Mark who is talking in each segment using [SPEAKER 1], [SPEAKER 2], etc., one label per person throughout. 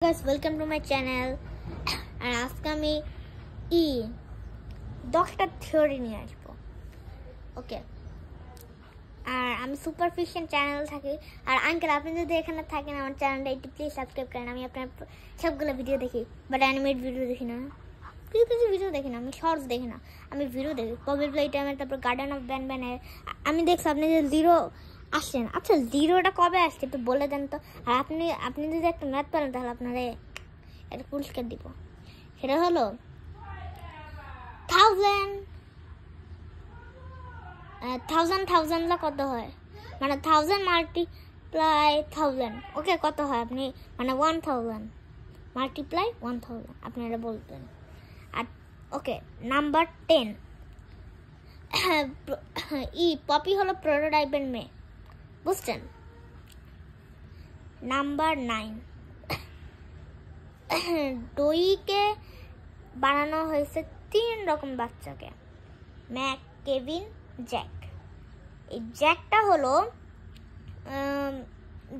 [SPEAKER 1] guys, welcome to my channel. আর আজকে আমি দশটা থিওরি নিয়ে আসবো। ওকে, আর আমি সুপারফিশিয়াল চ্যানেল থাকি। আর আঙ্কেল, আপনি যদি এখানে থাকেন আমার চ্যানেলটা একটু প্লিজ সাবস্ক্রাইব করেন। আমি আপনার সবগুলো ভিডিও দেখি, বাট অ্যানিমেট ভিডিও দেখি না, কিছু ভিডিও দেখি না, আমি শর্টস দেখি না, আমি ভিডিও দেখি। পপির প্লে টাইমের, তারপর গার্ডেন অফ ব্যান আমি দেখছি আপনি যে জিরো আসছেন। আচ্ছা, জিরোটা কবে আসছে একটু বলে দেন তো। আর আপনি যদি একটা ম্যাথ পারেন তাহলে আপনারে একটা পুরস্কার দিব। সেটা হলো 1000 কত হয়, মানে 1000 মাল্টিপ্লাই 1000। ওকে, কত হয় আপনি, মানে 1000 মাল্টিপ্লাই 1000 আপনারা বলতেন। আর ওকে, নাম্বার 10 পপি হলো প্রোটোটাইপের মেয়ে, বুঝছেন। নাম্বার 9 ডইকে বানানো হয়েছে 3 রকম বাচ্চাকে, ম্যাক, কেভিন, জ্যাক। এই জ্যাকটা হলো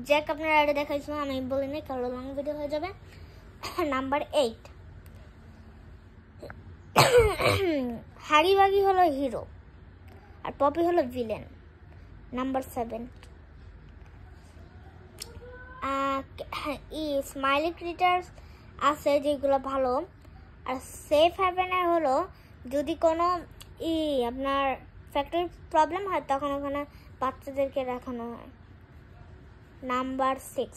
[SPEAKER 1] জ্যাক আপনারা আগে দেখাইছিলাম, আমি বলিনি কারো লং ভিডিও হয়ে যাবে। নাম্বার 8 হাগিবাগি হলো হিরো আর পপি হলো ভিলেন। নাম্বার 7 স্মাইলি ক্রিটার্স আছে যেগুলো ভালো। আর সেফ হ্যাভেনে হলো যদি কোনো আপনার ফ্যাক্টরি প্রবলেম হয় তখন ওখানে বাচ্চাদেরকে রাখানো হয়। নাম্বার 6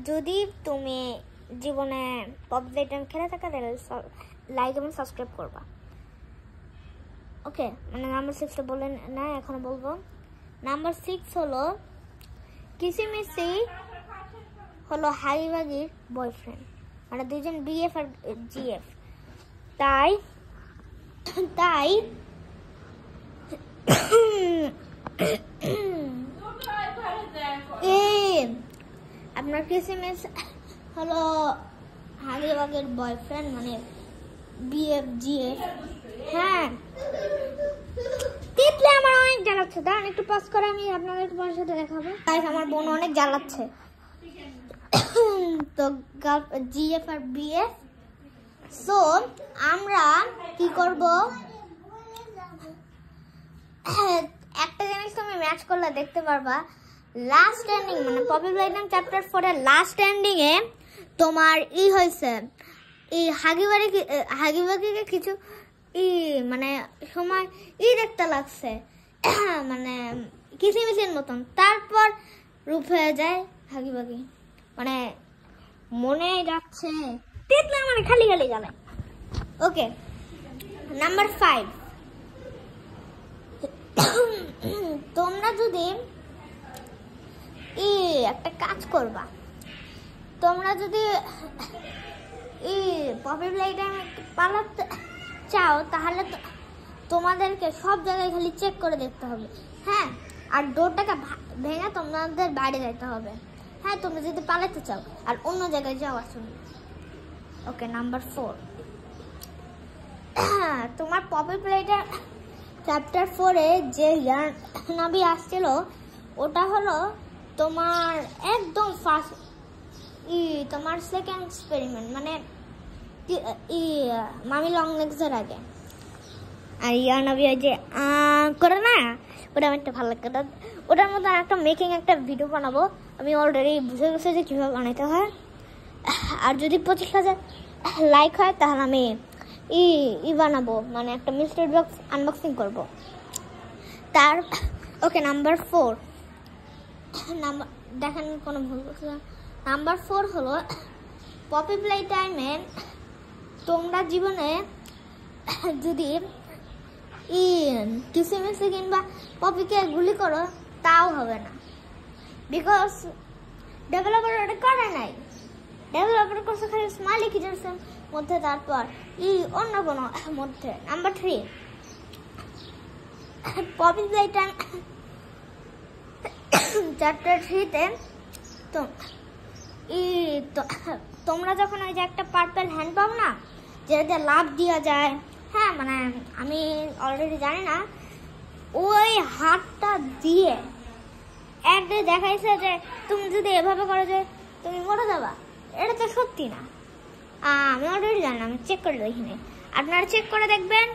[SPEAKER 1] যদি তুমি জীবনে পপি টাইম খেলে থাকা তাহলে লাইক এবং সাবস্ক্রাইব করবা। ওকে, মানে নাম্বার 6টা বলেন না, এখনো বলবো। নাম্বার 6 হলো কিসিমিসি হলো হাগিবাগির বয়ফ্রেন্ড, মানে দুজন বিএফ আর জিএফ। তাই আপনার কিসিমিস হলো হাগিবাগের বয়ফ্রেন্ড, মানে বিএফ জিএফ। হ্যাঁ, তিতলি আমার অনেক জ্বালাচ্ছে, দাঁড়ান একটু পজ করে আমি আপনাদের তোমার সাথে দেখাবো। তাই আমার বোন অনেক জ্বালাচ্ছে। তো জিএফ আর বিএফ, সো আমরা কি করব, একটা জিনিস তুমি ম্যাচ করলে দেখতে পারবা। লাস্ট এন্ডিং মানে পপি প্লেটাইম চ্যাপ্টার 4 এর লাস্ট এন্ডিং এ তোমার হয়েছে হাগিবাগিকে কিছু মানে সময় দেখতে লাগছে, মানে কিসিমিসির মতন। তারপর রূপ হয়ে যায় হাগিবাগি, মানে মনে যাচ্ছে তিতলি মানে খালি গেলে। ওকে, নাম্বার 5 তোমরা যদি একটা কাজ করবা, তোমরা যদি পপি প্লেটাইম পালাতে চাও তাহলে তোমাদেরকে সব জায়গায় খালি চেক করে দেখতে হবে। হ্যাঁ, আর ডোরটাকে ভেঙে তোমাদের বাইরে যেতে হবে। হ্যাঁ, তুমি যদি পালাতে চাও আর অন্য জায়গায় যাও আসলে। ওকে, নাম্বার 4 তোমার পপি প্লেটাইম চ্যাপ্টার 4 এ যে ইয়ানাবি আসছিল ওটা হলো তোমার একদম ফার্স্ট তোমার সেকেন্ড এক্সপেরিমেন্ট, মানে মামি লং লেগসের আগে। আর ইয়ানাবি যে করে না, ওটা আমার একটা ভালো লাগে। ওটার মধ্যে একটা মেকিং একটা ভিডিও বানাবো, আমি অলরেডি বুঝে গেছি যে কীভাবে বানাইতে হয়। আর যদি 25,000 লাইক হয় তাহলে আমি বানাবো, মানে একটা মিস্টার বক্স আনবক্সিং করবো তার। ওকে, নাম্বার 4 নাম্বার দেখেন কোনো ভুল করছে। নাম্বার 4 হলো পপি প্লে টাইমে তোমরা জীবনে যদি কিসিমিসি কিংবা পপিকে গুলি করো তাও হবে না, বিকজ ডেভেলপার ওটা করে নাই। ডেভেলপার করছে খালি স্মাইলি কিটার্সের মধ্যে, তারপর অন্য কোনো মধ্যে। Number 3 Poppy Playtime chapter 3-তে তোমরা যখন ওই যে একটা পার্পল হ্যান্ড পাও না, যেটা লাভ দেওয়া যায়, হ্যাঁ মানে আমি অলরেডি জানি না, ওই হাতটা দিয়ে একটা দেখাইছে যে তুমি যদি এভাবে করো যে তুমি মরে যাবা, এটা তো সত্যি না। আমি অলরেডি জানি, আমি চেক করে দেখিনি। আপনারা চেক করে দেখবেন,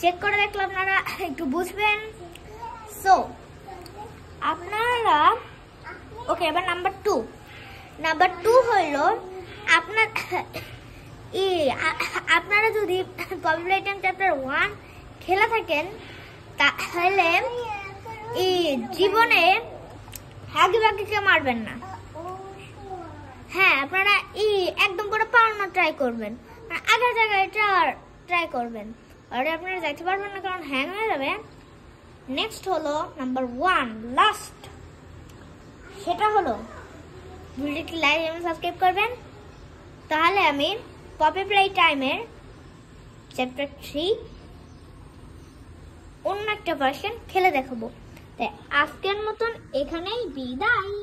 [SPEAKER 1] চেক করে দেখলে আপনারা একটু বুঝবেন। সো আপনারা ওকে, এবার নাম্বার 2 হইল আপনারা যদি পপুলেশন চ্যাপ্টার 1 খেলা থাকেন তাহলে জীবনে হাগিবাগিকে মারবেন না। হ্যাঁ, আপনারা একদম করে পাওয়ানো ট্রাই করবেন, আগের জায়গায় ট্রাই করবেন, আর আপনারা যাইতে পারবেন না কারণ হ্যাং হয়ে যাবে। নেক্সট হলো নাম্বার 1 লাস্ট, সেটা হলো ভিডিওটি লাইক এবং সাবস্ক্রাইব করবেন। তাহলে আমি পপি প্লে টাইমের চ্যাপ্টার 3 অন্য একটা ভার্সন খেলে দেখাবো। তাই আজকের মতন এখানেই বিদায়।